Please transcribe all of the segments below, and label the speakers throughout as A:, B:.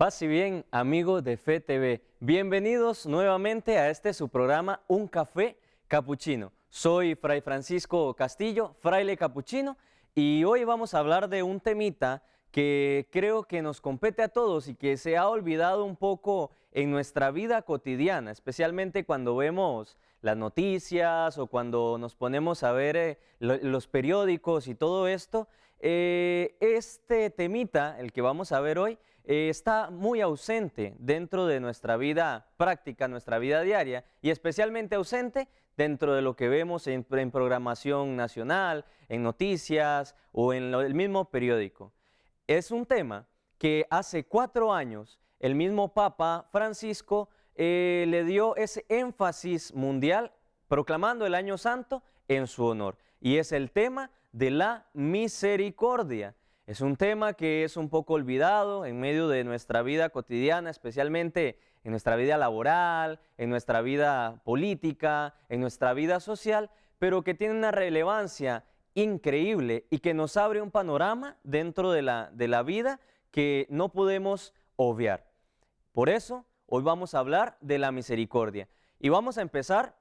A: Paz y bien, amigos de Fe TV. Bienvenidos nuevamente a este su programa Un Café Capuchino. Soy Fray Francisco Castillo, fraile capuchino, y hoy vamos a hablar de un temita que creo que nos compete a todos y que se ha olvidado un poco en nuestra vida cotidiana, especialmente cuando vemos las noticias o cuando nos ponemos a ver los periódicos y todo esto. Este temita, el que vamos a ver hoy, está muy ausente dentro de nuestra vida práctica, nuestra vida diaria, y especialmente ausente dentro de lo que vemos en programación nacional, en noticias o en el mismo periódico. Es un tema que hace 4 años el mismo Papa Francisco le dio ese énfasis mundial proclamando el Año Santo en su honor, y es el tema de la misericordia. Es un tema que es un poco olvidado en medio de nuestra vida cotidiana, especialmente en nuestra vida laboral, en nuestra vida política, en nuestra vida social, pero que tiene una relevancia increíble y que nos abre un panorama dentro de la vida que no podemos obviar. Por eso, hoy vamos a hablar de la misericordia y vamos a empezar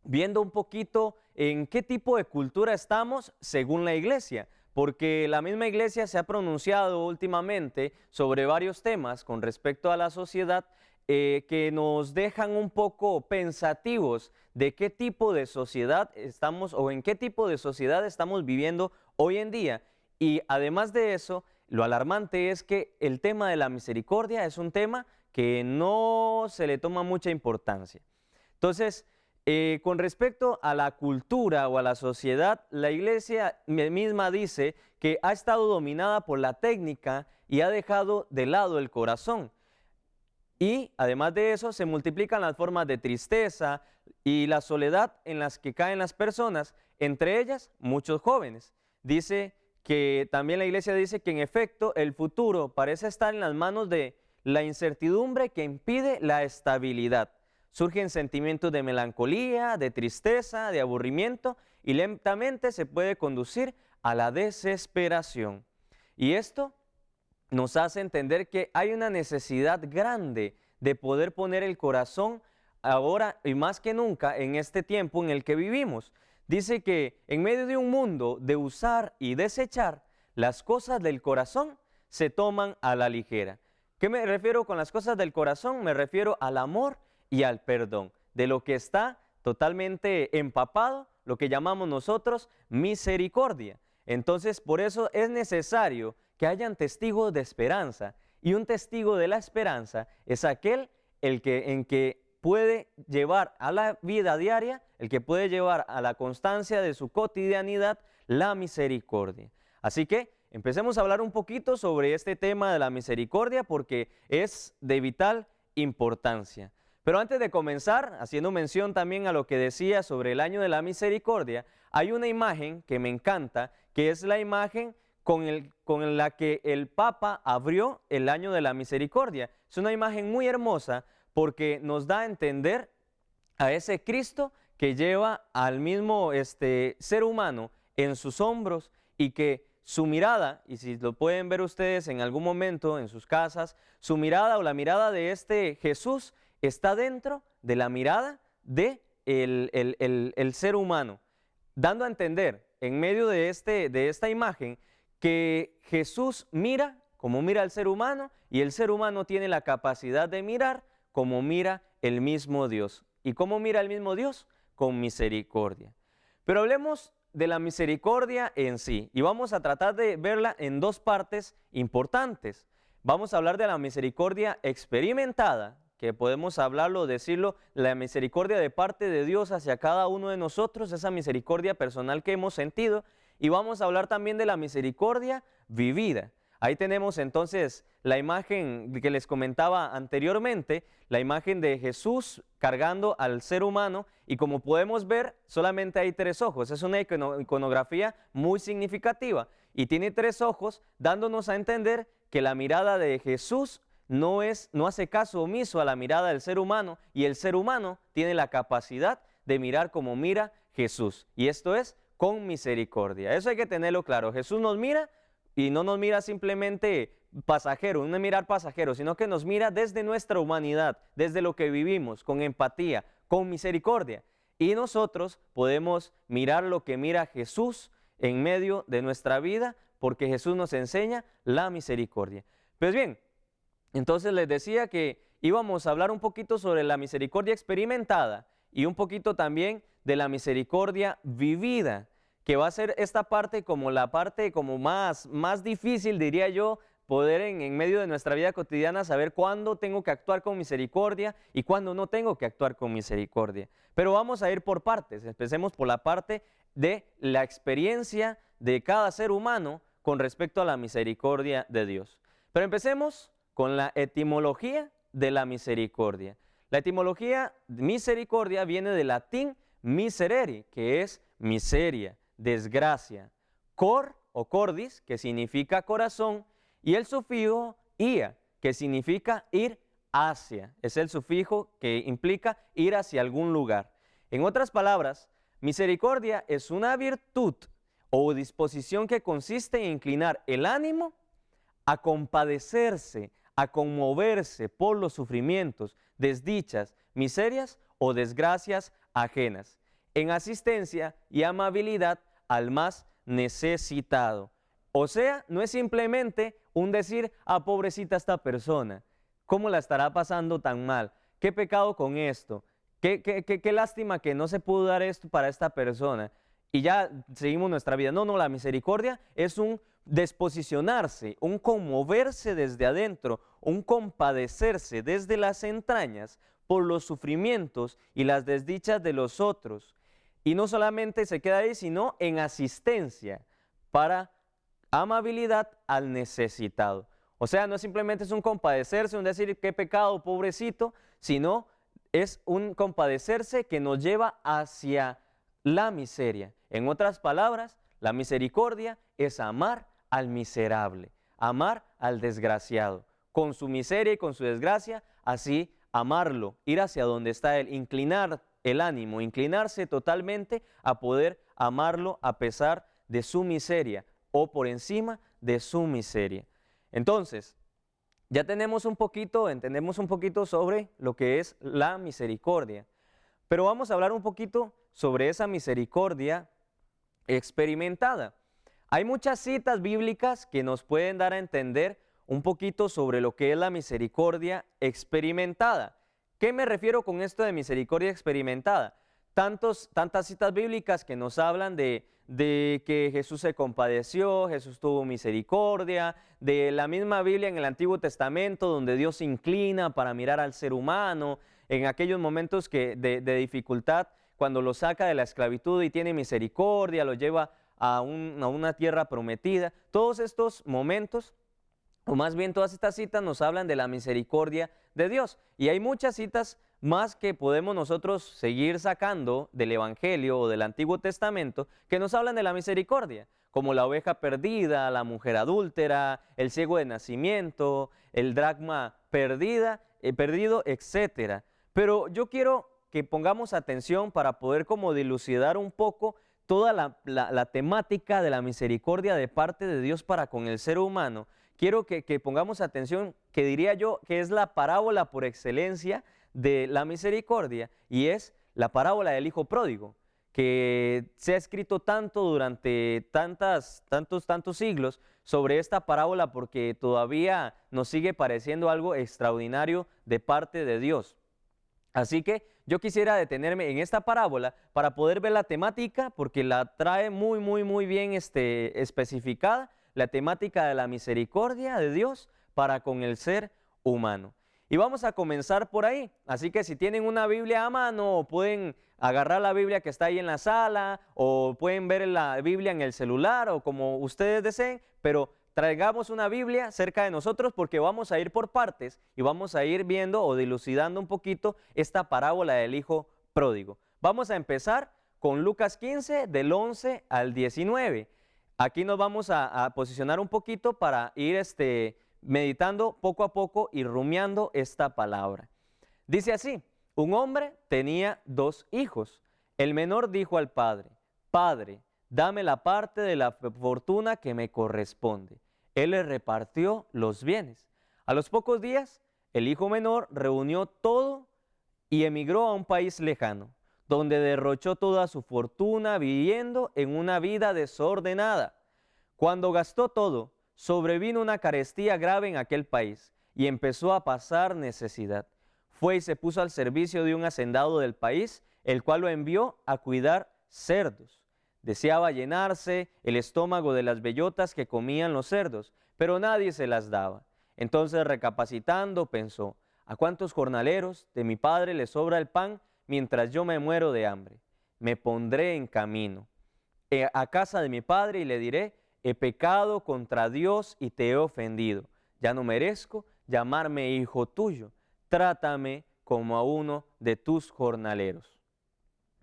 A: viendo un poquito en qué tipo de cultura estamos según la Iglesia, porque la misma Iglesia se ha pronunciado últimamente sobre varios temas con respecto a la sociedad que nos dejan un poco pensativos de qué tipo de sociedad estamos o en qué tipo de sociedad estamos viviendo hoy en día. Y además de eso, lo alarmante es que el tema de la misericordia es un tema que no se le toma mucha importancia. Entonces, con respecto a la cultura o a la sociedad, la Iglesia misma dice que ha estado dominada por la técnica y ha dejado de lado el corazón. Y además de eso, se multiplican las formas de tristeza y la soledad en las que caen las personas, entre ellas muchos jóvenes. Dice que también la Iglesia dice que en efecto el futuro parece estar en las manos de la incertidumbre que impide la estabilidad. Surgen sentimientos de melancolía, de tristeza, de aburrimiento, y lentamente se puede conducir a la desesperación. Y esto nos hace entender que hay una necesidad grande de poder poner el corazón ahora y más que nunca en este tiempo en el que vivimos. Dice que en medio de un mundo de usar y desechar, las cosas del corazón se toman a la ligera. ¿Qué me refiero con las cosas del corazón? Me refiero al amor y al perdón, de lo que está totalmente empapado, lo que llamamos nosotros misericordia. Entonces, por eso es necesario que hayan testigos de esperanza, y un testigo de la esperanza es aquel en que puede llevar a la vida diaria, el que puede llevar a la constancia de su cotidianidad la misericordia. Así que empecemos a hablar un poquito sobre este tema de la misericordia porque es de vital importancia. Pero antes de comenzar, haciendo mención también a lo que decía sobre el año de la misericordia, hay una imagen que me encanta, que es la imagen con la que el Papa abrió el año de la misericordia. Es una imagen muy hermosa porque nos da a entender a ese Cristo que lleva al mismo ser humano en sus hombros y que su mirada, y si lo pueden ver ustedes en algún momento en sus casas, su mirada o la mirada de este Jesús está dentro de la mirada de el ser humano, dando a entender en medio de esta imagen que Jesús mira como mira al ser humano y el ser humano tiene la capacidad de mirar como mira el mismo Dios. ¿Y cómo mira el mismo Dios? Con misericordia. Pero hablemos de la misericordia en sí y vamos a tratar de verla en dos partes importantes. Vamos a hablar de la misericordia experimentada, que podemos hablarlo, decirlo, la misericordia de parte de Dios hacia cada uno de nosotros, esa misericordia personal que hemos sentido, y vamos a hablar también de la misericordia vivida. Ahí tenemos entonces la imagen que les comentaba anteriormente, la imagen de Jesús cargando al ser humano, y como podemos ver, solamente hay 3 ojos. Es una iconografía muy significativa y tiene 3 ojos, dándonos a entender que la mirada de Jesús no hace caso omiso a la mirada del ser humano, y el ser humano tiene la capacidad de mirar como mira Jesús, y esto es con misericordia. Eso hay que tenerlo claro. Jesús nos mira y no nos mira simplemente pasajero, un mirar pasajero, sino que nos mira desde nuestra humanidad, desde lo que vivimos, con empatía, con misericordia. Y nosotros podemos mirar lo que mira Jesús en medio de nuestra vida, porque Jesús nos enseña la misericordia. Pues bien, entonces les decía que íbamos a hablar un poquito sobre la misericordia experimentada y un poquito también de la misericordia vivida, que va a ser esta parte como la parte como más difícil, diría yo, poder en medio de nuestra vida cotidiana saber cuándo tengo que actuar con misericordia y cuándo no tengo que actuar con misericordia. Pero vamos a ir por partes. Empecemos por la parte de la experiencia de cada ser humano con respecto a la misericordia de Dios. Pero empecemos con la etimología de la misericordia. La etimología misericordia viene del latín miserere, que es miseria, desgracia. Cor o cordis, que significa corazón, y el sufijo ia, que significa ir hacia. Es el sufijo que implica ir hacia algún lugar. En otras palabras, misericordia es una virtud o disposición que consiste en inclinar el ánimo a compadecerse, a conmoverse por los sufrimientos, desdichas, miserias o desgracias ajenas, en asistencia y amabilidad al más necesitado. O sea, no es simplemente un decir, pobrecita esta persona, ¿cómo la estará pasando tan mal? ¿Qué pecado con esto? ¿Qué lástima que no se pudo dar esto para esta persona? Y ya seguimos nuestra vida. No, la misericordia es un desposicionarse, un conmoverse desde adentro, un compadecerse desde las entrañas por los sufrimientos y las desdichas de los otros. Y no solamente se queda ahí, sino en asistencia para amabilidad al necesitado. O sea, no simplemente es un compadecerse, un decir qué pecado, pobrecito, sino es un compadecerse que nos lleva hacia la miseria. En otras palabras, la misericordia es amar al miserable, amar al desgraciado, con su miseria y con su desgracia, así amarlo, ir hacia donde está él, inclinar el ánimo, inclinarse totalmente a poder amarlo a pesar de su miseria o por encima de su miseria. Entonces, ya tenemos entendemos un poquito sobre lo que es la misericordia, pero vamos a hablar un poquito sobre esa misericordia experimentada. Hay muchas citas bíblicas que nos pueden dar a entender un poquito sobre lo que es la misericordia experimentada. ¿Qué me refiero con esto de misericordia experimentada? Tantas citas bíblicas que nos hablan de que Jesús se compadeció, Jesús tuvo misericordia, de la misma Biblia en el Antiguo Testamento donde Dios se inclina para mirar al ser humano, en aquellos momentos de dificultad, cuando lo saca de la esclavitud y tiene misericordia, lo lleva a una tierra prometida. Todos estos momentos, o más bien todas estas citas nos hablan de la misericordia de Dios. Y hay muchas citas más que podemos nosotros seguir sacando del Evangelio o del Antiguo Testamento que nos hablan de la misericordia, como la oveja perdida, la mujer adúltera, el ciego de nacimiento, el dracma perdido, etc. Pero yo quiero que pongamos atención para poder como dilucidar un poco toda la temática de la misericordia de parte de Dios para con el ser humano. Quiero que pongamos atención, que diría yo que es la parábola por excelencia de la misericordia, y es la parábola del hijo pródigo, que se ha escrito tanto durante tantos siglos sobre esta parábola porque todavía nos sigue pareciendo algo extraordinario de parte de Dios. Así que yo quisiera detenerme en esta parábola para poder ver la temática, porque la trae muy bien especificada, la temática de la misericordia de Dios para con el ser humano. Y vamos a comenzar por ahí, así que si tienen una Biblia a mano o pueden agarrar la Biblia que está ahí en la sala o pueden ver la Biblia en el celular o como ustedes deseen, pero traigamos una Biblia cerca de nosotros porque vamos a ir por partes y vamos a ir viendo o dilucidando un poquito esta parábola del hijo pródigo. Vamos a empezar con Lucas 15 del 11 al 19. Aquí nos vamos a posicionar un poquito para ir meditando poco a poco y rumiando esta palabra. Dice así: un hombre tenía 2 hijos. El menor dijo al padre: Padre, dame la parte de la fortuna que me corresponde. él le repartió los bienes. A los pocos días, el hijo menor reunió todo y emigró a un país lejano, donde derrochó toda su fortuna viviendo en una vida desordenada. Cuando gastó todo, sobrevino una carestía grave en aquel país y empezó a pasar necesidad. Fue y se puso al servicio de un hacendado del país, el cual lo envió a cuidar cerdos. Deseaba llenarse el estómago de las bellotas que comían los cerdos, pero nadie se las daba. Entonces, recapacitando, pensó: ¿a cuántos jornaleros de mi padre les sobra el pan mientras yo me muero de hambre? Me pondré en camino a casa de mi padre y le diré: he pecado contra Dios y te he ofendido. Ya no merezco llamarme hijo tuyo. Trátame como a uno de tus jornaleros.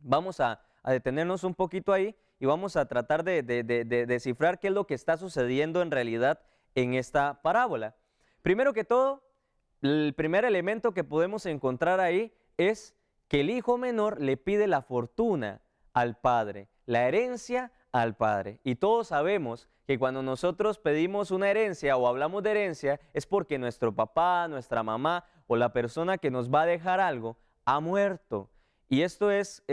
A: Vamos a detenernos un poquito ahí y vamos a tratar de descifrar qué es lo que está sucediendo en realidad en esta parábola. Primero que todo, el primer elemento que podemos encontrar ahí es que el hijo menor le pide la fortuna al padre, la herencia al padre. Y todos sabemos que cuando nosotros pedimos una herencia o hablamos de herencia es porque nuestro papá, nuestra mamá o la persona que nos va a dejar algo ha muerto. Y esto es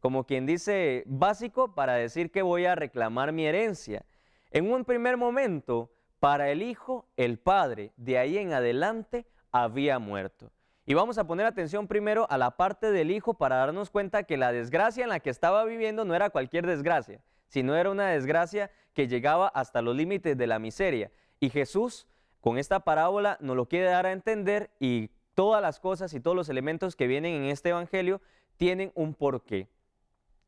A: como quien dice básico para decir que voy a reclamar mi herencia. En un primer momento, para el hijo, el padre, de ahí en adelante, había muerto. Y vamos a poner atención primero a la parte del hijo para darnos cuenta que la desgracia en la que estaba viviendo no era cualquier desgracia, sino era una desgracia que llegaba hasta los límites de la miseria. Y Jesús, con esta parábola, nos lo quiere dar a entender, y todas las cosas y todos los elementos que vienen en este evangelio tienen un porqué.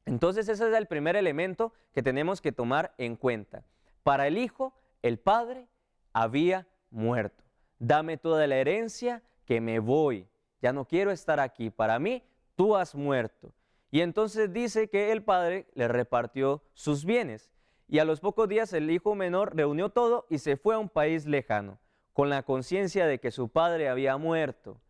A: Entonces ese es el primer elemento que tenemos que tomar en cuenta. Para el hijo, el padre había muerto. Dame toda la herencia que me voy. Ya no quiero estar aquí. Para mí, tú has muerto. Y entonces dice que el padre le repartió sus bienes. Y a los pocos días el hijo menor reunió todo y se fue a un país lejano, con la conciencia de que su padre había muerto.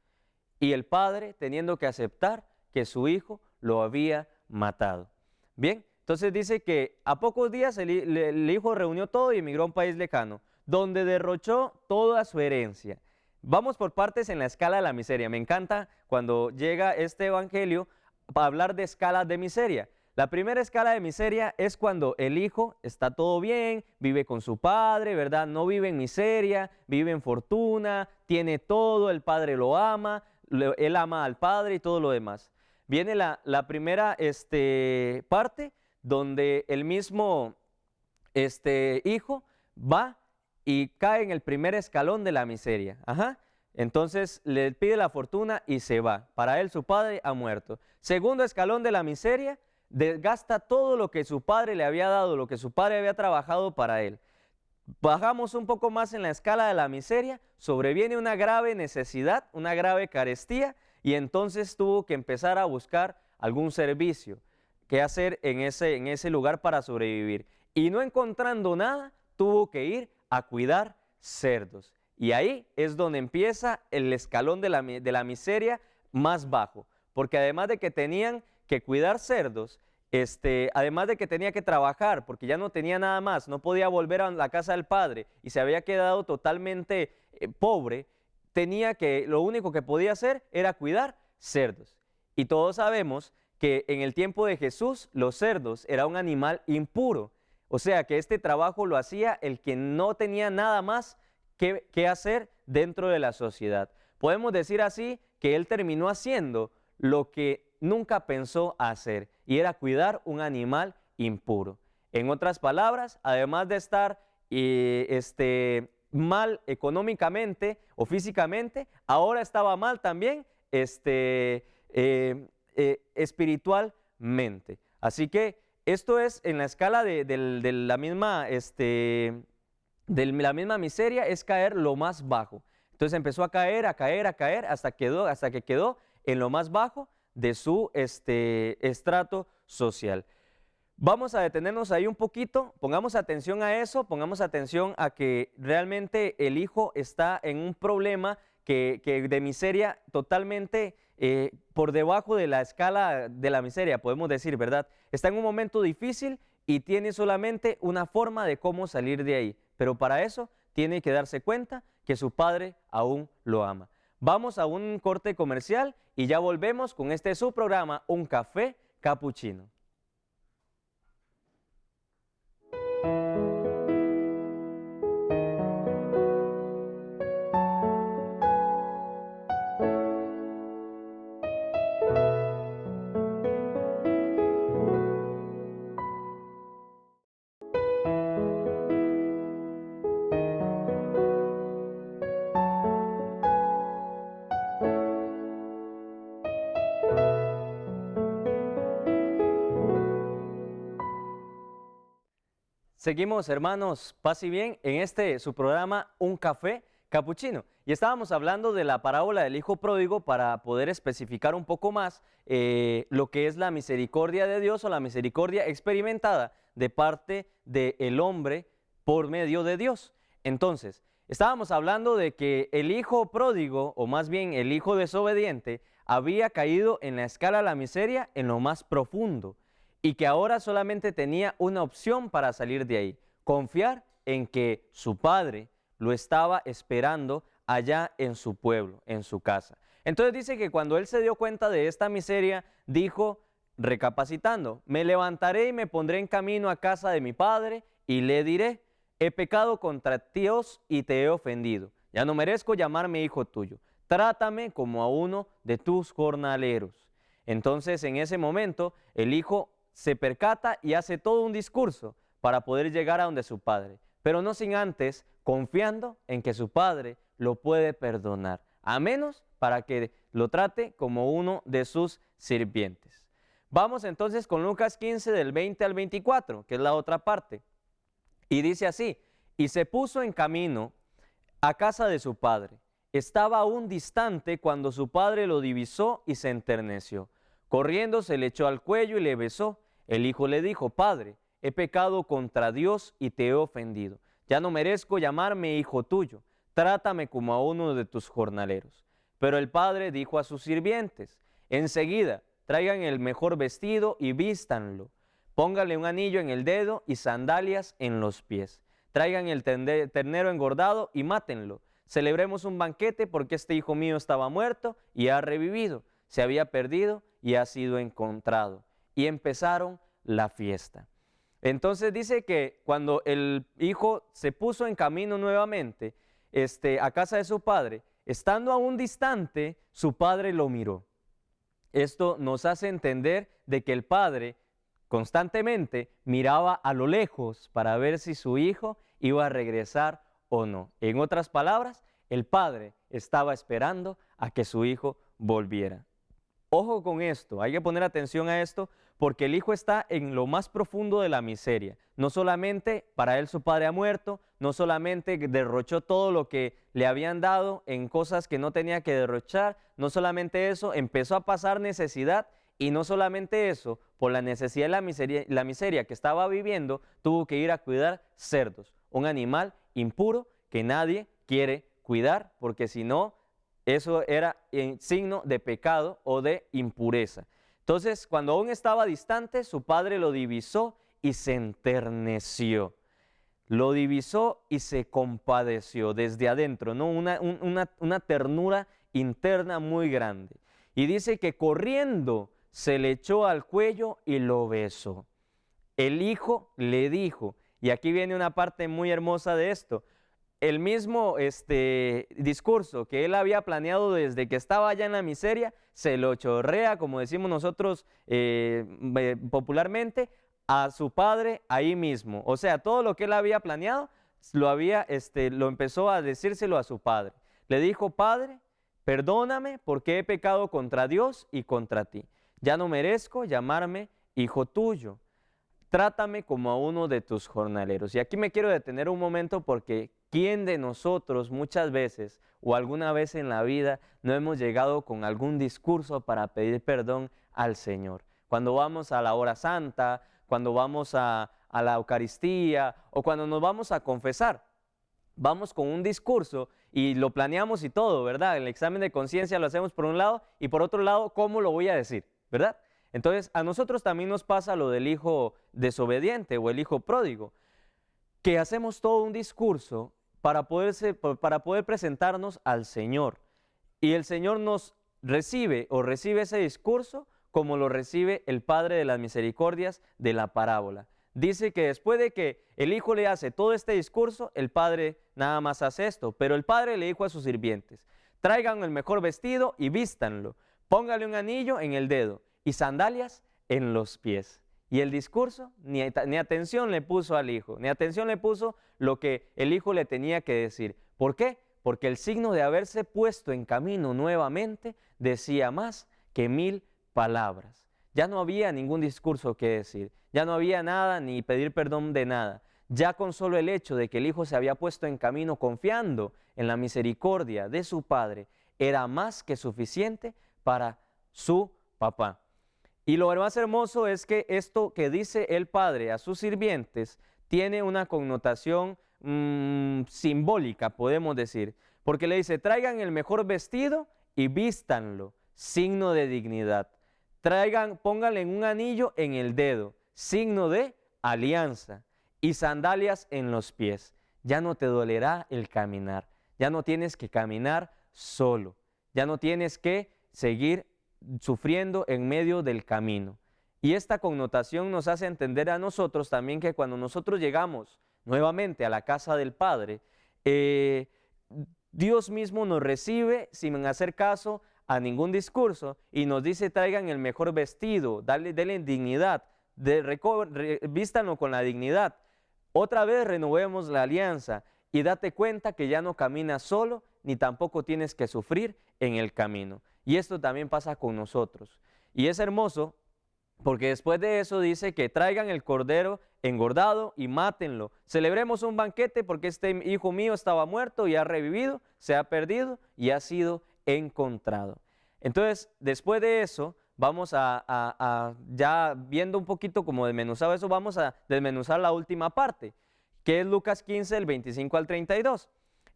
A: Y el padre teniendo que aceptar que su hijo lo había matado. Bien, entonces dice que a pocos días el hijo reunió todo y emigró a un país lejano, donde derrochó toda su herencia. Vamos por partes en la escala de la miseria. Me encanta cuando llega este evangelio para hablar de escalas de miseria. La primera escala de miseria es cuando el hijo está todo bien, vive con su padre, ¿verdad? No vive en miseria, vive en fortuna, tiene todo, el padre lo ama, él ama al padre y todo lo demás. Viene la primera parte donde el mismo hijo va y cae en el primer escalón de la miseria. Entonces le pide la fortuna y se va. Para él su padre ha muerto. Segundo escalón de la miseria, desgasta todo lo que su padre le había dado, lo que su padre había trabajado para él. Bajamos un poco más en la escala de la miseria, sobreviene una grave necesidad, una grave carestía, y entonces tuvo que empezar a buscar algún servicio, qué hacer en ese lugar para sobrevivir. Y no encontrando nada, tuvo que ir a cuidar cerdos. Y ahí es donde empieza el escalón de la miseria más bajo, porque además de que tenían que cuidar cerdos, además de que tenía que trabajar, porque ya no tenía nada más, no podía volver a la casa del padre y se había quedado totalmente pobre, lo único que podía hacer era cuidar cerdos. Y todos sabemos que en el tiempo de Jesús los cerdos era un animal impuro, o sea que este trabajo lo hacía el que no tenía nada más que hacer dentro de la sociedad. Podemos decir así que él terminó haciendo lo que nunca pensó hacer, y era cuidar un animal impuro. En otras palabras, además de estar mal económicamente o físicamente, ahora estaba mal también espiritualmente. Así que esto es en la escala de la misma miseria, es caer lo más bajo. Entonces empezó a caer, hasta que quedó en lo más bajo de su estrato social. Vamos a detenernos ahí un poquito, pongamos atención a eso, pongamos atención a que realmente el hijo está en un problema que de miseria totalmente por debajo de la escala de la miseria, podemos decir, ¿verdad? Está en un momento difícil y tiene solamente una forma de cómo salir de ahí, pero para eso tiene que darse cuenta que su padre aún lo ama. Vamos a un corte comercial y ya volvemos con este su programa, Un Café Capuchino. Seguimos, hermanos, paz y bien, en este su programa Un Café Capuchino. Y estábamos hablando de la parábola del Hijo Pródigo para poder especificar un poco más lo que es la misericordia de Dios o la misericordia experimentada de parte del hombre por medio de Dios. Entonces, estábamos hablando de que el Hijo Pródigo, o más bien el Hijo desobediente, había caído en la escala de la miseria en lo más profundo, y que ahora solamente tenía una opción para salir de ahí: confiar en que su padre lo estaba esperando allá en su pueblo, en su casa. Entonces dice que cuando él se dio cuenta de esta miseria, dijo, recapacitando: me levantaré y me pondré en camino a casa de mi padre y le diré, he pecado contra Dios y te he ofendido, ya no merezco llamarme hijo tuyo, trátame como a uno de tus jornaleros. Entonces en ese momento el hijo se percata y hace todo un discurso para poder llegar a donde su padre, pero no sin antes confiando en que su padre lo puede perdonar, a menos para que lo trate como uno de sus sirvientes. Vamos entonces con Lucas 15 del 20 al 24, que es la otra parte, y dice así: y se puso en camino a casa de su padre. Estaba aún distante cuando su padre lo divisó y se enterneció. Corriendo se le echó al cuello y le besó. El hijo le dijo: Padre, he pecado contra Dios y te he ofendido. Ya no merezco llamarme hijo tuyo. Trátame como a uno de tus jornaleros. Pero el padre dijo a sus sirvientes: enseguida traigan el mejor vestido y vístanlo. Póngale un anillo en el dedo y sandalias en los pies. Traigan el ternero engordado y mátenlo. Celebremos un banquete porque este hijo mío estaba muerto y ha revivido. Se había perdido y ha sido encontrado. Y empezaron la fiesta. Entonces dice que cuando el hijo se puso en camino nuevamente a casa de su padre, estando aún distante, su padre lo miró. Esto nos hace entender de que el padre constantemente miraba a lo lejos para ver si su hijo iba a regresar o no. En otras palabras, el padre estaba esperando a que su hijo volviera. Ojo con esto, hay que poner atención a esto, porque el hijo está en lo más profundo de la miseria. No solamente para él su padre ha muerto, no solamente derrochó todo lo que le habían dado en cosas que no tenía que derrochar, no solamente eso, empezó a pasar necesidad, y no solamente eso, por la necesidad y la miseria que estaba viviendo, tuvo que ir a cuidar cerdos, un animal impuro que nadie quiere cuidar, porque si no, eso era signo de pecado o de impureza. Entonces, cuando aún estaba distante, su padre lo divisó y se enterneció. Lo divisó y se compadeció desde adentro, ¿no? Una ternura interna muy grande. Y dice que corriendo se le echó al cuello y lo besó. El hijo le dijo, y aquí viene una parte muy hermosa de esto: el mismo discurso que él había planeado desde que estaba allá en la miseria, se lo chorrea, como decimos nosotros popularmente, a su padre ahí mismo. O sea, todo lo que él había planeado, lo empezó a decírselo a su padre. Le dijo: Padre, perdóname porque he pecado contra Dios y contra ti. Ya no merezco llamarme hijo tuyo. Trátame como a uno de tus jornaleros. Y aquí me quiero detener un momento, porque ¿quién de nosotros muchas veces o alguna vez en la vida no hemos llegado con algún discurso para pedir perdón al Señor? Cuando vamos a la hora santa, cuando vamos a la Eucaristía o cuando nos vamos a confesar, vamos con un discurso y lo planeamos y todo, ¿verdad? El examen de conciencia lo hacemos por un lado, y por otro lado, ¿cómo lo voy a decir? ¿Verdad? Entonces, a nosotros también nos pasa lo del hijo desobediente o el hijo pródigo, que hacemos todo un discurso para poder presentarnos al Señor. Y el Señor nos recibe ese discurso como lo recibe el Padre de las Misericordias de la parábola. Dice que después de que el Hijo le hace todo este discurso, el Padre nada más hace esto. Pero el Padre le dijo a sus sirvientes: traigan el mejor vestido y vístanlo, póngale un anillo en el dedo y sandalias en los pies. Y el discurso ni atención le puso al Hijo, ni atención le puso lo que el Hijo le tenía que decir. ¿Por qué? Porque el signo de haberse puesto en camino nuevamente decía más que 1000 palabras. Ya no había ningún discurso que decir, ya no había nada ni pedir perdón de nada. Ya con solo el hecho de que el Hijo se había puesto en camino confiando en la misericordia de su Padre, era más que suficiente para su papá. Y lo más hermoso es que esto que dice el Padre a sus sirvientes tiene una connotación simbólica, podemos decir, porque le dice: traigan el mejor vestido y vístanlo, signo de dignidad. Pónganle un anillo en el dedo, signo de alianza, y sandalias en los pies. Ya no te dolerá el caminar, ya no tienes que caminar solo, ya no tienes que seguir sufriendo en medio del camino. Y esta connotación nos hace entender a nosotros también que cuando nosotros llegamos nuevamente a la casa del Padre, Dios mismo nos recibe sin hacer caso a ningún discurso y nos dice: traigan el mejor vestido, denle dignidad, vístanlo con la dignidad. Otra vez renovemos la alianza y date cuenta que ya no caminas solo, ni tampoco tienes que sufrir en el camino. Y esto también pasa con nosotros. Y es hermoso porque después de eso dice que traigan el cordero engordado y mátenlo. Celebremos un banquete porque este hijo mío estaba muerto y ha revivido, se ha perdido y ha sido encontrado. Entonces, después de eso, vamos ya viendo un poquito como desmenuzado eso, vamos a desmenuzar la última parte, que es Lucas 15, del 25 al 32.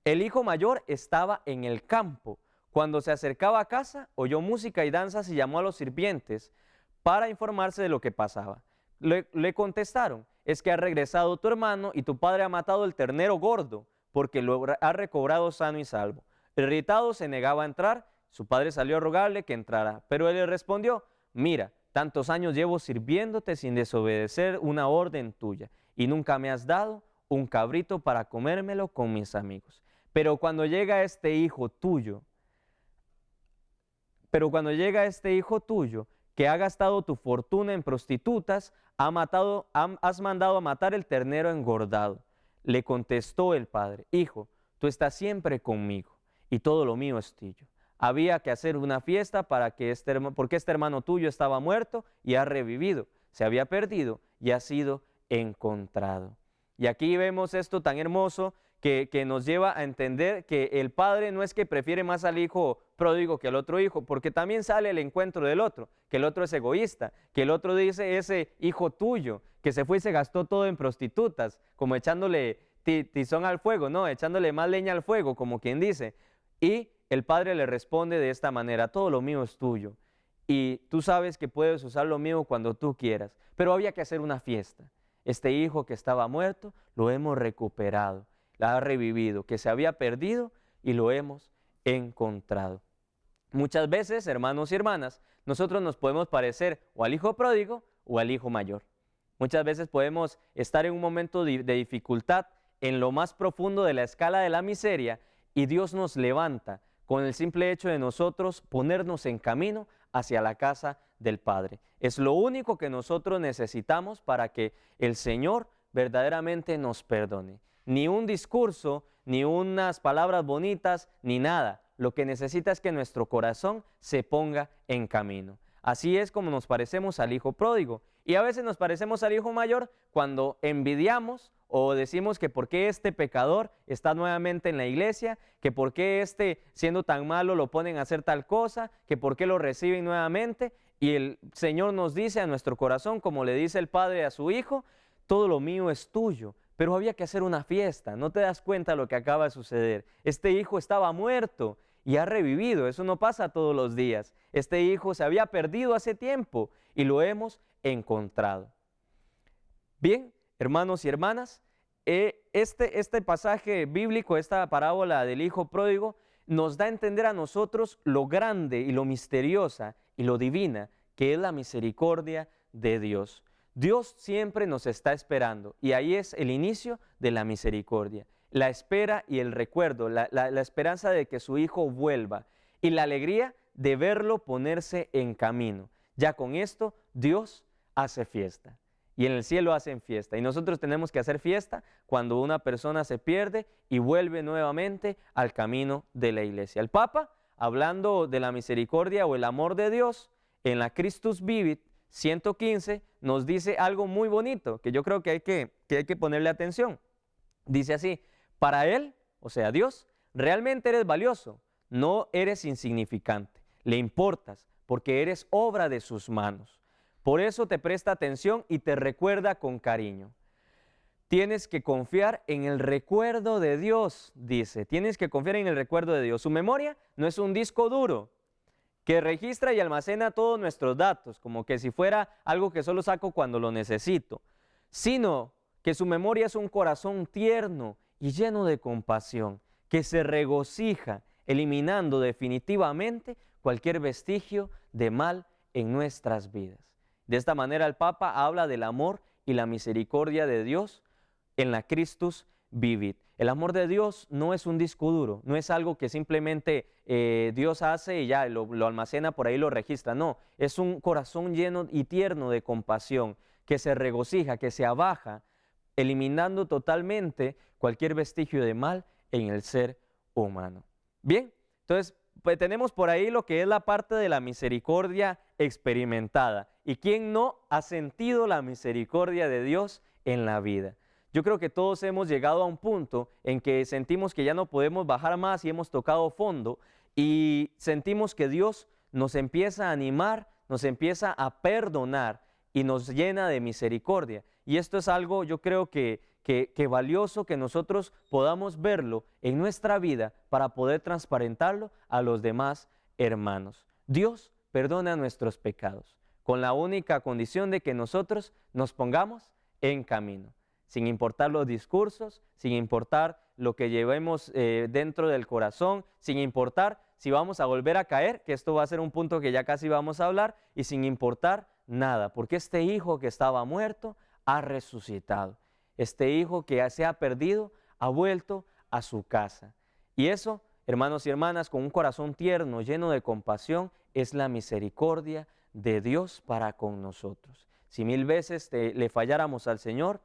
A: El hijo mayor estaba en el campo. Cuando se acercaba a casa, oyó música y danzas y llamó a los sirvientes para informarse de lo que pasaba. Le contestaron: es que ha regresado tu hermano y tu padre ha matado el ternero gordo porque lo ha recobrado sano y salvo. Irritado se negaba a entrar. Su padre salió a rogarle que entrara, pero él le respondió: mira, tantos años llevo sirviéndote sin desobedecer una orden tuya y nunca me has dado un cabrito para comérmelo con mis amigos. Pero cuando llega este hijo tuyo, que ha gastado tu fortuna en prostitutas, has mandado a matar el ternero engordado. Le contestó el padre: hijo, tú estás siempre conmigo y todo lo mío es tuyo. Había que hacer una fiesta porque este hermano tuyo estaba muerto y ha revivido, se había perdido y ha sido encontrado. Y aquí vemos esto tan hermoso que nos lleva a entender que el padre no es que prefiere más al hijo pródigo que al otro hijo, porque también sale el encuentro del otro, que el otro es egoísta, que el otro dice: ese hijo tuyo que se fue y se gastó todo en prostitutas, como echándole tizón al fuego, ¿no? Echándole más leña al fuego, como quien dice. Y el padre le responde de esta manera: todo lo mío es tuyo y tú sabes que puedes usar lo mío cuando tú quieras, pero había que hacer una fiesta. Este hijo que estaba muerto lo hemos recuperado, la ha revivido, que se había perdido y lo hemos encontrado. Muchas veces, hermanos y hermanas, nosotros nos podemos parecer o al hijo pródigo o al hijo mayor. Muchas veces podemos estar en un momento de dificultad en lo más profundo de la escala de la miseria y Dios nos levanta con el simple hecho de nosotros ponernos en camino hacia la casa del Padre. Es lo único que nosotros necesitamos para que el Señor verdaderamente nos perdone. Ni un discurso, ni unas palabras bonitas, ni nada. Lo que necesita es que nuestro corazón se ponga en camino. Así es como nos parecemos al hijo pródigo. Y a veces nos parecemos al hijo mayor cuando envidiamos o decimos que por qué este pecador está nuevamente en la iglesia, que por qué este siendo tan malo lo ponen a hacer tal cosa, que por qué lo reciben nuevamente. Y el Señor nos dice a nuestro corazón, como le dice el Padre a su Hijo: todo lo mío es tuyo. Pero había que hacer una fiesta. ¿No te das cuenta de lo que acaba de suceder? Este hijo estaba muerto y ha revivido. Eso no pasa todos los días. Este hijo se había perdido hace tiempo y lo hemos encontrado. Bien, hermanos y hermanas, este pasaje bíblico, esta parábola del hijo pródigo, nos da a entender a nosotros lo grande y lo misteriosa y lo divina que es la misericordia de Dios. Dios siempre nos está esperando y ahí es el inicio de la misericordia. La espera y el recuerdo, la esperanza de que su hijo vuelva y la alegría de verlo ponerse en camino. Ya con esto Dios hace fiesta. Y en el cielo hacen fiesta. Y nosotros tenemos que hacer fiesta cuando una persona se pierde y vuelve nuevamente al camino de la iglesia. El Papa, hablando de la misericordia o el amor de Dios, en la Christus Vivit 115, nos dice algo muy bonito, que yo creo que hay que ponerle atención. Dice así: para Él, o sea Dios, realmente eres valioso, no eres insignificante, le importas, porque eres obra de sus manos. Por eso te presta atención y te recuerda con cariño. Tienes que confiar en el recuerdo de Dios, dice. Tienes que confiar en el recuerdo de Dios. Su memoria no es un disco duro que registra y almacena todos nuestros datos, como que si fuera algo que solo saco cuando lo necesito, sino que su memoria es un corazón tierno y lleno de compasión, que se regocija, eliminando definitivamente cualquier vestigio de mal en nuestras vidas. De esta manera el Papa habla del amor y la misericordia de Dios en la Christus Vivit. El amor de Dios no es un disco duro, no es algo que simplemente Dios hace y ya lo almacena por ahí, lo registra. No, es un corazón lleno y tierno de compasión, que se regocija, que se abaja, eliminando totalmente cualquier vestigio de mal en el ser humano. Bien, entonces pues tenemos por ahí lo que es la parte de la misericordia experimentada. ¿Y quién no ha sentido la misericordia de Dios en la vida? Yo creo que todos hemos llegado a un punto en que sentimos que ya no podemos bajar más y hemos tocado fondo y sentimos que Dios nos empieza a animar, nos empieza a perdonar y nos llena de misericordia. Y esto es algo, yo creo que valioso que nosotros podamos verlo en nuestra vida para poder transparentarlo a los demás hermanos. Dios perdona nuestros pecados con la única condición de que nosotros nos pongamos en camino, sin importar los discursos, sin importar lo que llevemos dentro del corazón, sin importar si vamos a volver a caer, que esto va a ser un punto que ya casi vamos a hablar, y sin importar nada, porque este hijo que estaba muerto ha resucitado. Este hijo que se ha perdido ha vuelto a su casa. Y eso, hermanos y hermanas, con un corazón tierno, lleno de compasión, es la misericordia de Dios para con nosotros. Si 1000 veces le falláramos al Señor,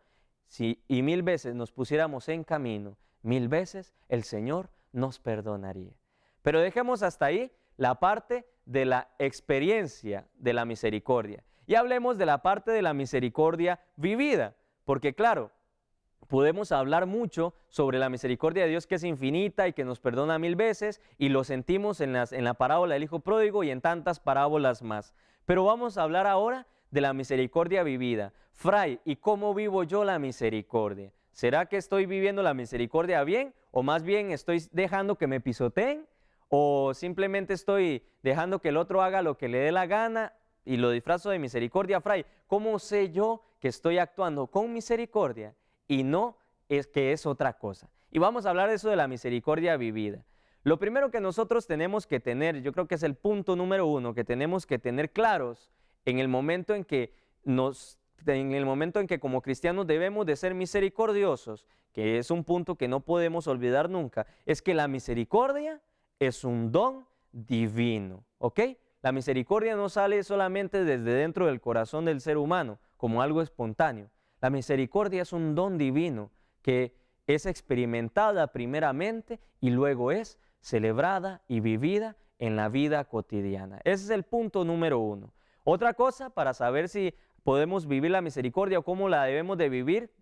A: y 1000 veces nos pusiéramos en camino, 1000 veces el Señor nos perdonaría. Pero dejemos hasta ahí la parte de la experiencia de la misericordia. Y hablemos de la parte de la misericordia vivida, porque claro, podemos hablar mucho sobre la misericordia de Dios, que es infinita y que nos perdona 1000 veces, y lo sentimos en la parábola del hijo pródigo y en tantas parábolas más. Pero vamos a hablar ahora de la misericordia vivida. Fray, ¿y cómo vivo yo la misericordia? ¿Será que estoy viviendo la misericordia bien? ¿O más bien estoy dejando que me pisoteen? ¿O simplemente estoy dejando que el otro haga lo que le dé la gana y lo disfrazo de misericordia? Fray, ¿cómo sé yo que estoy actuando con misericordia y no es que es otra cosa? Y vamos a hablar de eso de la misericordia vivida. Lo primero que nosotros tenemos que tener, yo creo que es el punto número 1, que tenemos que tener claros en el momento en que como cristianos debemos de ser misericordiosos, que es un punto que no podemos olvidar nunca, es que la misericordia es un don divino, ¿ok? La misericordia no sale solamente desde dentro del corazón del ser humano, como algo espontáneo. La misericordia es un don divino que es experimentada primeramente y luego es celebrada y vivida en la vida cotidiana. Ese es el punto número 1. Otra cosa para saber si podemos vivir la misericordia o cómo la debemos de vivir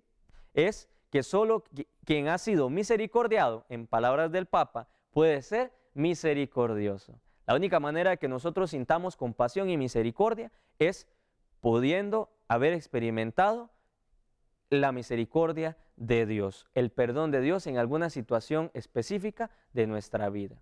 A: es que solo quien ha sido misericordiado, en palabras del Papa, puede ser misericordioso. La única manera de que nosotros sintamos compasión y misericordia es pudiendo haber experimentado la misericordia de Dios, el perdón de Dios en alguna situación específica de nuestra vida.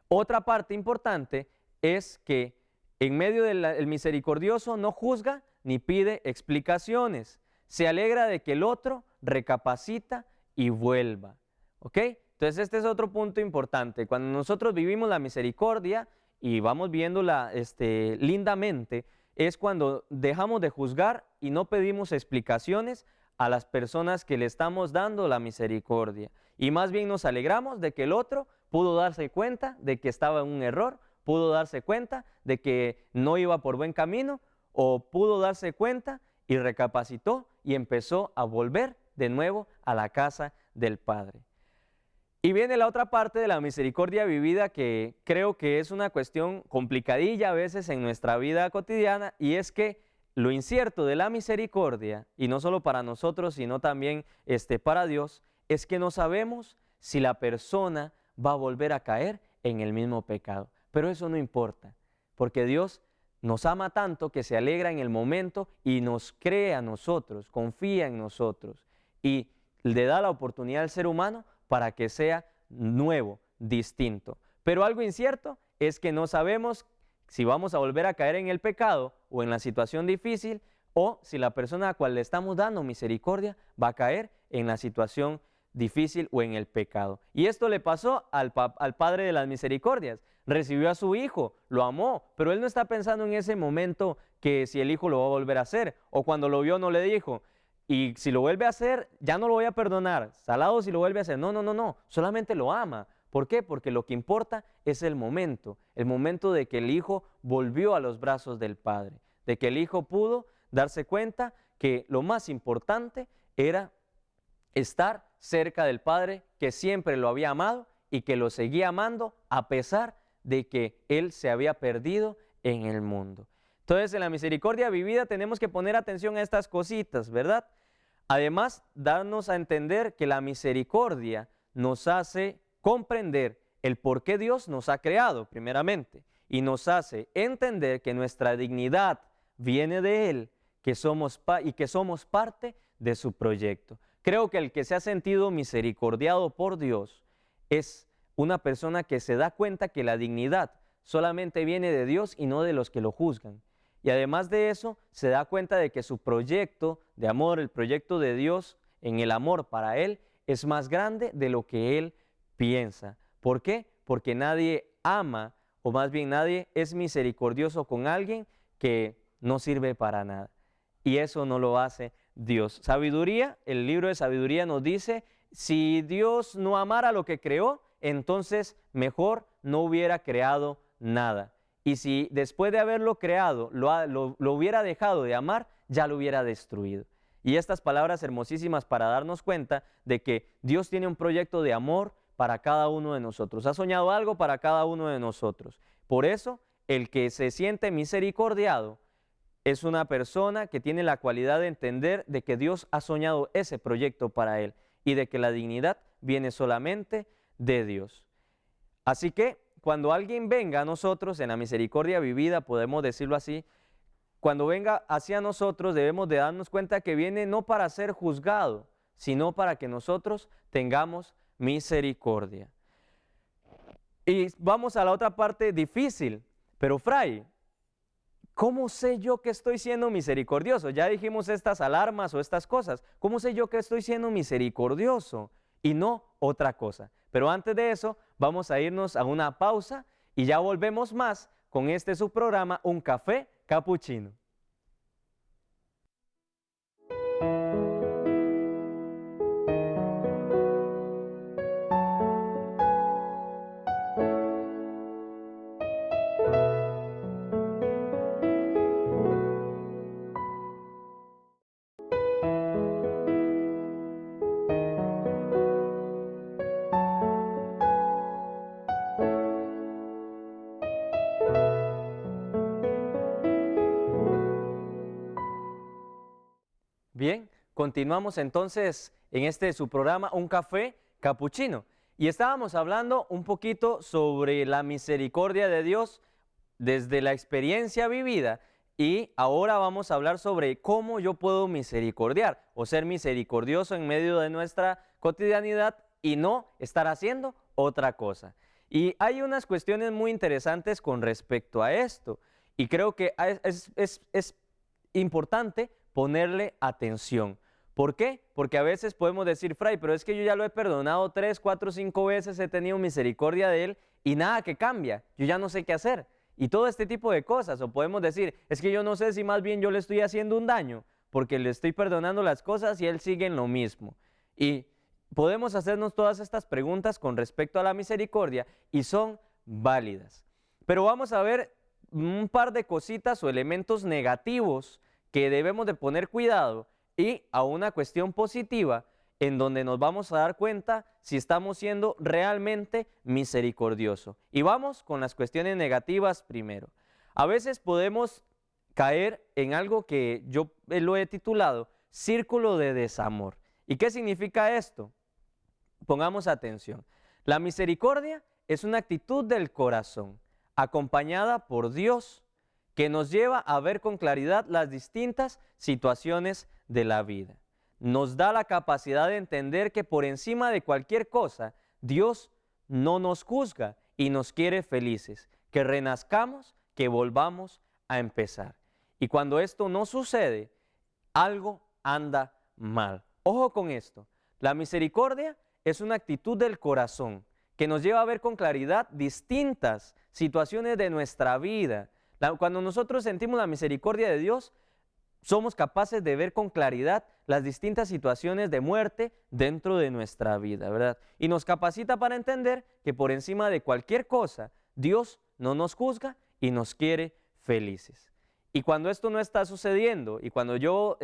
A: Otra parte importante es que en medio del misericordioso no juzga ni pide explicaciones. Se alegra de que el otro recapacita y vuelva. ¿Ok? Entonces este es otro punto importante. Cuando nosotros vivimos la misericordia y vamos viéndola lindamente, es cuando dejamos de juzgar y no pedimos explicaciones a las personas que le estamos dando la misericordia. Y más bien nos alegramos de que el otro pudo darse cuenta de que estaba en un error, pudo darse cuenta de que no iba por buen camino, o pudo darse cuenta y recapacitó y empezó a volver de nuevo a la casa del Padre. Y viene la otra parte de la misericordia vivida, que creo que es una cuestión complicadilla a veces en nuestra vida cotidiana, y es que lo incierto de la misericordia, y no solo para nosotros, sino también para Dios, es que no sabemos si la persona va a volver a caer en el mismo pecado. Pero eso no importa, porque Dios nos ama tanto que se alegra en el momento y nos cree a nosotros, confía en nosotros y le da la oportunidad al ser humano para que sea nuevo, distinto. Pero algo incierto es que no sabemos si vamos a volver a caer en el pecado o en la situación difícil, o si la persona a la cual le estamos dando misericordia va a caer en la situación difícil o en el pecado. Y esto le pasó al Padre de las Misericordias. Recibió a su hijo, lo amó, pero él no está pensando en ese momento que si el hijo lo va a volver a hacer, o cuando lo vio no le dijo, y si lo vuelve a hacer, ya no lo voy a perdonar, salado si lo vuelve a hacer. No, no, no, no, solamente lo ama. ¿Por qué? Porque lo que importa es el momento de que el hijo volvió a los brazos del Padre, de que el hijo pudo darse cuenta que lo más importante era estar cerca del Padre, que siempre lo había amado y que lo seguía amando a pesar de que él se había perdido en el mundo. Entonces, en la misericordia vivida tenemos que poner atención a estas cositas, ¿verdad? Además, darnos a entender que la misericordia nos hace comprender el por qué Dios nos ha creado, primeramente, y nos hace entender que nuestra dignidad viene de Él, que somos parte de su proyecto. Creo que el que se ha sentido misericordiado por Dios es una persona que se da cuenta que la dignidad solamente viene de Dios y no de los que lo juzgan. Y además de eso, se da cuenta de que su proyecto de amor, el proyecto de Dios en el amor para Él, es más grande de lo que Él piensa. ¿Por qué? Porque nadie ama, o más bien nadie es misericordioso con alguien que no sirve para nada. Y eso no lo hace Dios. Sabiduría, el libro de Sabiduría nos dice, si Dios no amara lo que creó, entonces mejor no hubiera creado nada. Y si después de haberlo creado lo hubiera dejado de amar, ya lo hubiera destruido. Y estas palabras hermosísimas para darnos cuenta de que Dios tiene un proyecto de amor para cada uno de nosotros. Ha soñado algo para cada uno de nosotros. Por eso, el que se siente misericordiado es una persona que tiene la cualidad de entender de que Dios ha soñado ese proyecto para él y de que la dignidad viene solamente de Dios. Así que cuando alguien venga a nosotros en la misericordia vivida, podemos decirlo así, cuando venga hacia nosotros debemos de darnos cuenta que viene no para ser juzgado, sino para que nosotros tengamos misericordia. Y vamos a la otra parte difícil, pero Fray, ¿cómo sé yo que estoy siendo misericordioso? Ya dijimos estas alarmas o estas cosas. ¿Cómo sé yo que estoy siendo misericordioso y no otra cosa? Pero antes de eso, vamos a irnos a una pausa y ya volvemos más con su programa, Un Café Capuchino. Bien, continuamos entonces en su programa Un Café Capuchino. Y estábamos hablando un poquito sobre la misericordia de Dios desde la experiencia vivida, y ahora vamos a hablar sobre cómo yo puedo misericordiar o ser misericordioso en medio de nuestra cotidianidad y no estar haciendo otra cosa. Y hay unas cuestiones muy interesantes con respecto a esto, y creo que es importante ponerle atención, ¿Por qué? Porque a veces podemos decir, Fray, pero es que yo ya lo he perdonado 3, 4, 5 veces, he tenido misericordia de él y nada que cambia, yo ya no sé qué hacer. Y todo este tipo de cosas. O podemos decir, es que yo no sé si más bien yo le estoy haciendo un daño, porque le estoy perdonando las cosas y él sigue en lo mismo. Y podemos hacernos todas estas preguntas con respecto a la misericordia y son válidas. Pero vamos a ver un par de cositas o elementos negativos que debemos de poner cuidado y a una cuestión positiva en donde nos vamos a dar cuenta si estamos siendo realmente misericordiosos. Y vamos con las cuestiones negativas primero. A veces podemos caer en algo que yo lo he titulado círculo de desamor. ¿Y qué significa esto? Pongamos atención. La misericordia es una actitud del corazón, acompañada por Dios, que nos lleva a ver con claridad las distintas situaciones de la vida. Nos da la capacidad de entender que por encima de cualquier cosa, Dios no nos juzga y nos quiere felices, que renazcamos, que volvamos a empezar. Y cuando esto no sucede, algo anda mal. Ojo con esto, la misericordia es una actitud del corazón que nos lleva a ver con claridad distintas situaciones de nuestra vida. Cuando nosotros sentimos la misericordia de Dios, somos capaces de ver con claridad las distintas situaciones de muerte dentro de nuestra vida, ¿verdad? Y nos capacita para entender que por encima de cualquier cosa, Dios no nos juzga y nos quiere felices. Y cuando esto no está sucediendo y cuando yo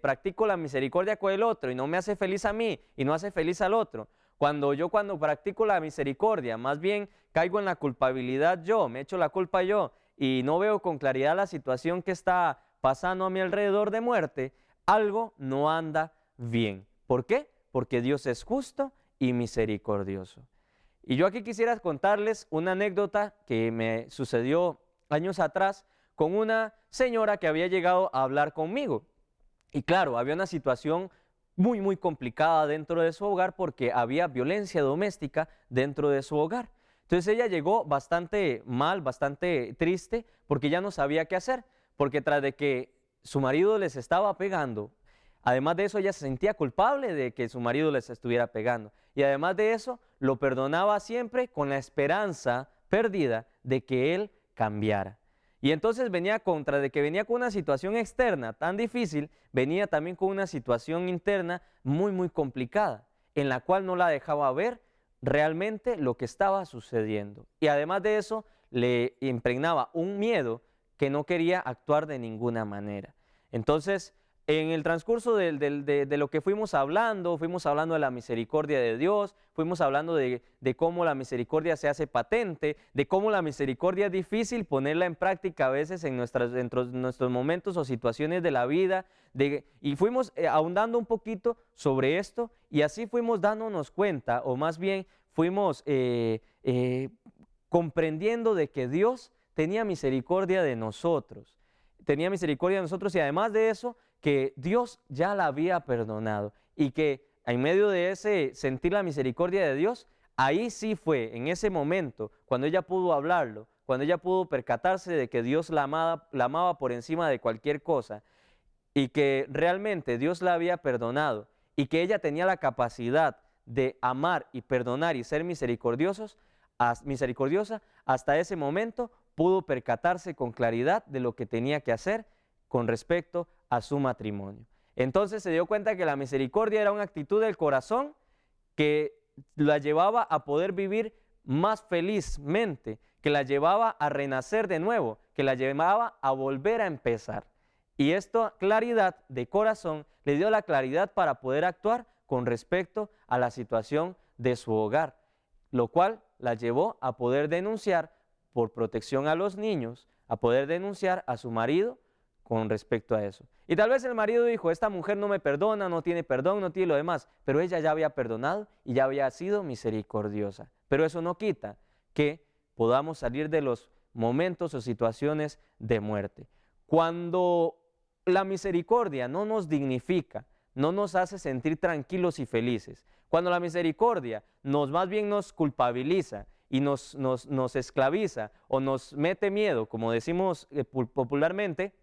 A: practico la misericordia con el otro y no me hace feliz a mí y no hace feliz al otro, cuando practico la misericordia, más bien caigo en la culpabilidad yo, me echo la culpa yo y no veo con claridad la situación que está pasando a mi alrededor de muerte, algo no anda bien. ¿Por qué? Porque Dios es justo y misericordioso. Y yo aquí quisiera contarles una anécdota que me sucedió años atrás con una señora que había llegado a hablar conmigo. Y claro, había una situación muy complicada dentro de su hogar porque había violencia doméstica dentro de su hogar. Entonces ella llegó bastante mal, bastante triste, porque ya no sabía qué hacer, porque tras de que su marido les estaba pegando, además de eso ella se sentía culpable de que su marido les estuviera pegando. Y además de eso, lo perdonaba siempre con la esperanza perdida de que él cambiara. Y entonces tras de que venía con una situación externa tan difícil, venía también con una situación interna muy complicada, en la cual no la dejaba ver realmente lo que estaba sucediendo. Y además de eso, le impregnaba un miedo que no quería actuar de ninguna manera. Entonces, en el transcurso de lo que fuimos hablando de la misericordia de Dios, fuimos hablando de cómo la misericordia se hace patente, de cómo la misericordia es difícil ponerla en práctica a veces en nuestros momentos o situaciones de la vida, y fuimos ahondando un poquito sobre esto, y así fuimos dándonos cuenta, o más bien fuimos comprendiendo de que Dios tenía misericordia de nosotros. Tenía misericordia de nosotros y además de eso, que Dios ya la había perdonado y que en medio de ese sentir la misericordia de Dios, ahí sí fue, en ese momento, cuando ella pudo hablarlo, cuando ella pudo percatarse de que Dios la amaba por encima de cualquier cosa y que realmente Dios la había perdonado y que ella tenía la capacidad de amar y perdonar y ser misericordiosa, hasta ese momento pudo percatarse con claridad de lo que tenía que hacer con respecto a su matrimonio. Entonces se dio cuenta que la misericordia era una actitud del corazón que la llevaba a poder vivir más felizmente, que la llevaba a renacer de nuevo, que la llevaba a volver a empezar. Y esta claridad de corazón le dio la claridad para poder actuar con respecto a la situación de su hogar, lo cual la llevó a poder denunciar por protección a los niños, a poder denunciar a su marido con respecto a eso. Y tal vez el marido dijo, esta mujer no me perdona, no tiene perdón, no tiene lo demás, pero ella ya había perdonado y ya había sido misericordiosa. Pero eso no quita que podamos salir de los momentos o situaciones de muerte. Cuando la misericordia no nos dignifica, no nos hace sentir tranquilos y felices, cuando la misericordia más bien nos culpabiliza y nos esclaviza o nos mete miedo, como decimos popularmente,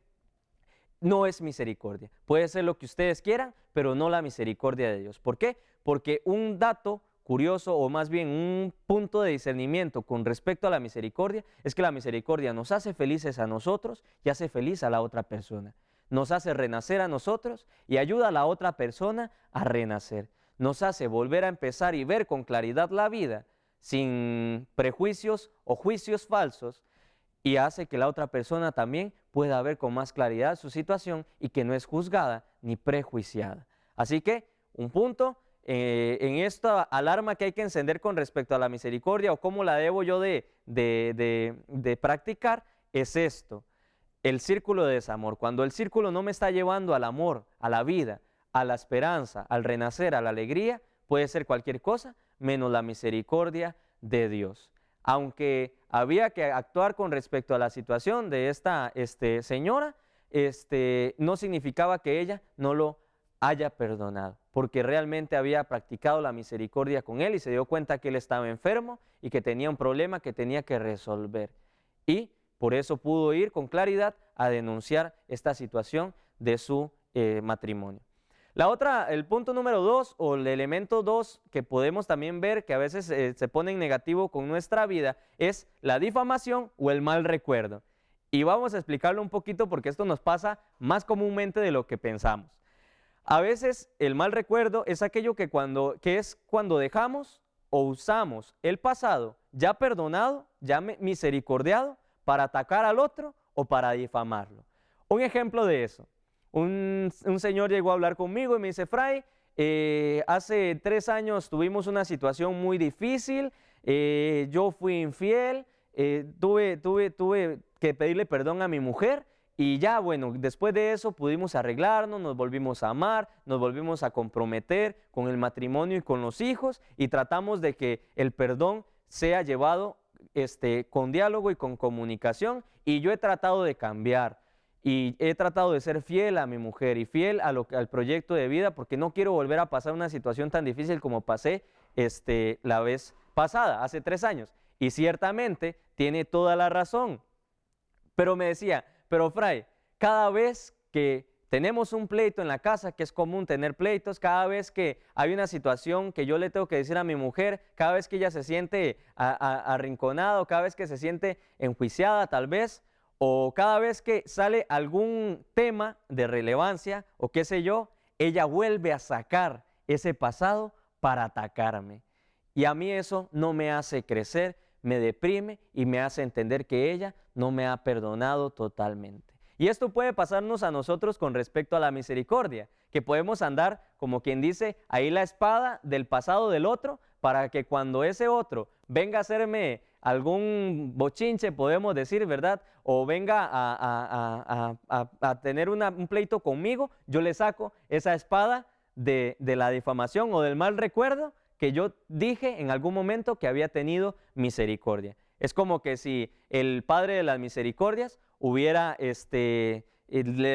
A: no es misericordia. Puede ser lo que ustedes quieran, pero no la misericordia de Dios. ¿Por qué? Porque un dato curioso, o más bien un punto de discernimiento con respecto a la misericordia, es que la misericordia nos hace felices a nosotros y hace feliz a la otra persona. Nos hace renacer a nosotros y ayuda a la otra persona a renacer. Nos hace volver a empezar y ver con claridad la vida, sin prejuicios o juicios falsos, y hace que la otra persona también pueda ver con más claridad su situación y que no es juzgada ni prejuiciada. Así que un punto en esta alarma que hay que encender con respecto a la misericordia, o cómo la debo yo de practicar, es esto: el círculo de desamor. Cuando el círculo no me está llevando al amor, a la vida, a la esperanza, al renacer, a la alegría, puede ser cualquier cosa menos la misericordia de Dios. Aunque había que actuar con respecto a la situación de esta señora, no significaba que ella no lo haya perdonado, porque realmente había practicado la misericordia con él y se dio cuenta que él estaba enfermo y que tenía un problema que tenía que resolver. Y por eso pudo ir con claridad a denunciar esta situación de su matrimonio. El punto número 2, o el elemento 2 que podemos también ver que a veces se pone en negativo con nuestra vida, es la difamación o el mal recuerdo. Y vamos a explicarlo un poquito porque esto nos pasa más comúnmente de lo que pensamos. A veces el mal recuerdo es aquello que es cuando dejamos o usamos el pasado ya perdonado, ya misericordiado, para atacar al otro o para difamarlo. Un ejemplo de eso: un señor llegó a hablar conmigo y me dice: Fray, hace 3 años tuvimos una situación muy difícil, yo fui infiel, tuve que pedirle perdón a mi mujer, y ya, bueno, después de eso pudimos arreglarnos, nos volvimos a amar, nos volvimos a comprometer con el matrimonio y con los hijos, y tratamos de que el perdón sea llevado con diálogo y con comunicación, y yo he tratado de cambiar. Y he tratado de ser fiel a mi mujer y fiel al proyecto de vida, porque no quiero volver a pasar una situación tan difícil como pasé la vez pasada, hace 3 años. Y ciertamente tiene toda la razón. Pero me decía: pero Fray, cada vez que tenemos un pleito en la casa, que es común tener pleitos, cada vez que hay una situación que yo le tengo que decir a mi mujer, cada vez que ella se siente arrinconada, o cada vez que se siente enjuiciada tal vez, o cada vez que sale algún tema de relevancia o qué sé yo, ella vuelve a sacar ese pasado para atacarme. Y a mí eso no me hace crecer, me deprime y me hace entender que ella no me ha perdonado totalmente. Y esto puede pasarnos a nosotros con respecto a la misericordia, que podemos andar, como quien dice, ahí la espada del pasado del otro, para que cuando ese otro venga a hacerme algún bochinche, podemos decir, ¿verdad? O venga a tener un pleito conmigo, yo le saco esa espada de la difamación o del mal recuerdo que yo dije en algún momento que había tenido misericordia. Es como que si el Padre de las Misericordias le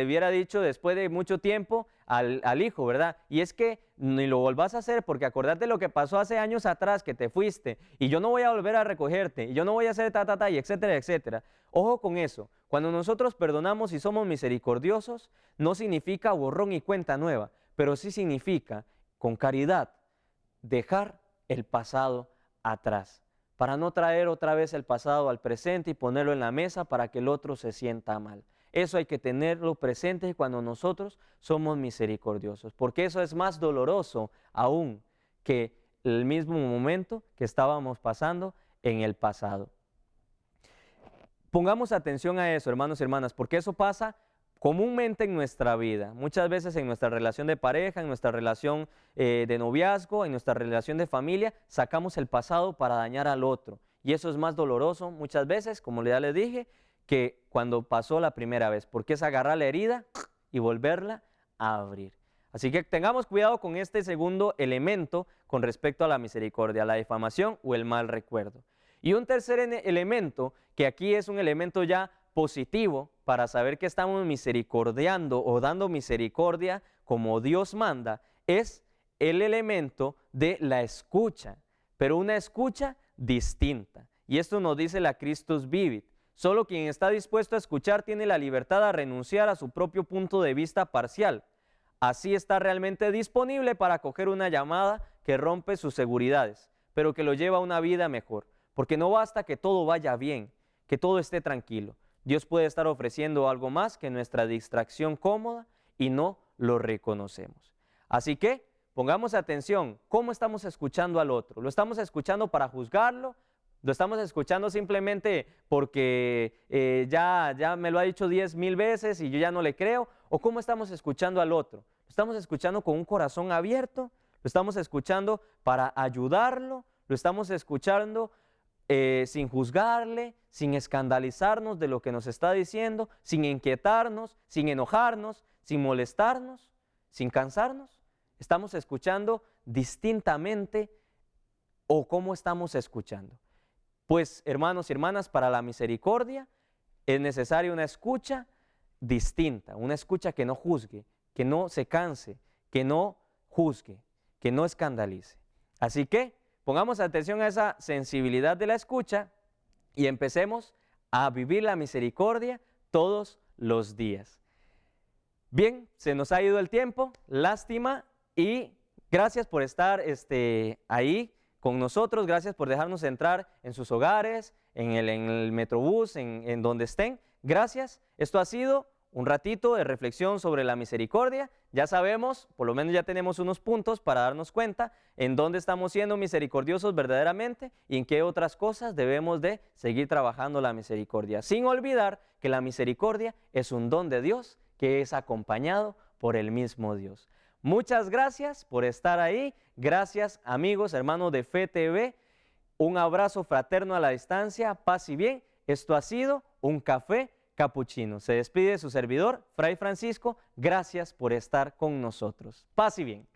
A: hubiera dicho después de mucho tiempo al hijo, ¿verdad? Y es que ni lo volvás a hacer, porque acordate lo que pasó hace años atrás, que te fuiste, y yo no voy a volver a recogerte, y yo no voy a hacer y etcétera, etcétera. Ojo con eso: cuando nosotros perdonamos y somos misericordiosos, no significa borrón y cuenta nueva, pero sí significa, con caridad, dejar el pasado atrás, para no traer otra vez el pasado al presente y ponerlo en la mesa para que el otro se sienta mal. Eso hay que tenerlo presente cuando nosotros somos misericordiosos, porque eso es más doloroso aún que el mismo momento que estábamos pasando en el pasado. Pongamos atención a eso, hermanos y hermanas, porque eso pasa comúnmente en nuestra vida, muchas veces en nuestra relación de pareja, en nuestra relación de noviazgo, en nuestra relación de familia, sacamos el pasado para dañar al otro. Y eso es más doloroso muchas veces, como ya les dije, que cuando pasó la primera vez, porque es agarrar la herida y volverla a abrir. Así que tengamos cuidado con este segundo elemento con respecto a la misericordia, la difamación o el mal recuerdo. Y un tercer elemento, que aquí es un elemento ya positivo para saber que estamos misericordiando o dando misericordia como Dios manda, es el elemento de la escucha, pero una escucha distinta. Y esto nos dice la Christus Vivit: Solo quien está dispuesto a escuchar tiene la libertad a renunciar a su propio punto de vista parcial. Así está realmente disponible para acoger una llamada que rompe sus seguridades, pero que lo lleva a una vida mejor. Porque no basta que todo vaya bien, que todo esté tranquilo. Dios puede estar ofreciendo algo más que nuestra distracción cómoda y no lo reconocemos. Así que pongamos atención, ¿cómo estamos escuchando al otro? ¿Lo estamos escuchando para juzgarlo? ¿Lo estamos escuchando simplemente porque ya me lo ha dicho 10,000 veces y yo ya no le creo? ¿O cómo estamos escuchando al otro? ¿Lo estamos escuchando con un corazón abierto? ¿Lo estamos escuchando para ayudarlo? ¿Lo estamos escuchando sin juzgarle, sin escandalizarnos de lo que nos está diciendo, sin inquietarnos, sin enojarnos, sin molestarnos, sin cansarnos? ¿Estamos escuchando distintamente o cómo estamos escuchando? Pues, hermanos y hermanas, para la misericordia es necesaria una escucha distinta, una escucha que no juzgue, que no se canse, que no juzgue, que no escandalice. Así que pongamos atención a esa sensibilidad de la escucha y empecemos a vivir la misericordia todos los días. Bien, se nos ha ido el tiempo, lástima, y gracias por estar ahí con nosotros, gracias por dejarnos entrar en sus hogares, en el Metrobús, en donde estén. Gracias, esto ha sido un ratito de reflexión sobre la misericordia. Ya sabemos, por lo menos ya tenemos unos puntos para darnos cuenta en dónde estamos siendo misericordiosos verdaderamente y en qué otras cosas debemos de seguir trabajando la misericordia. Sin olvidar que la misericordia es un don de Dios que es acompañado por el mismo Dios. Muchas gracias por estar ahí. Gracias, amigos, hermanos de Fe TV. Un abrazo fraterno a la distancia. Paz y bien. Esto ha sido un café capuchino. Se despide su servidor, Fray Francisco. Gracias por estar con nosotros. Paz y bien.